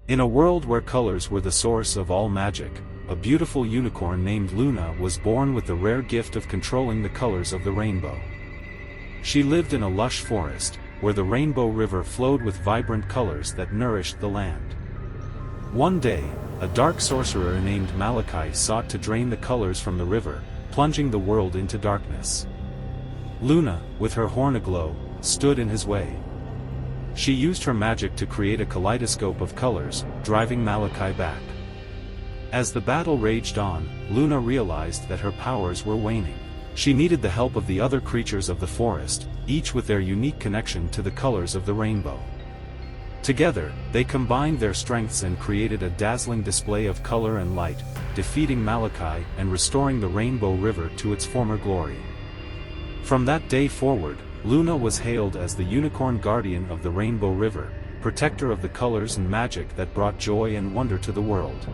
In a world where colors were the source of all magic, a beautiful unicorn named Luna was born with the rare gift of controlling the colors of the rainbow. She lived in a lush forest, where the Rainbow River flowed with vibrant colors that nourished the land. One day, a dark sorcerer named Malachi sought to drain the colors from the river, plunging the world into darkness. Luna, with her horn aglow, stood in his way. She used her magic to create a kaleidoscope of colors, driving Malachi back. As the battle raged on, Luna realized that her powers were waning. She needed the help of the other creatures of the forest, each with their unique connection to the colors of the rainbow. Together, they combined their strengths and created a dazzling display of color and light, defeating Malachi and restoring the Rainbow River to its former glory. From that day forward, Luna was hailed as the unicorn guardian of the Rainbow River, protector of the colors and magic that brought joy and wonder to the world.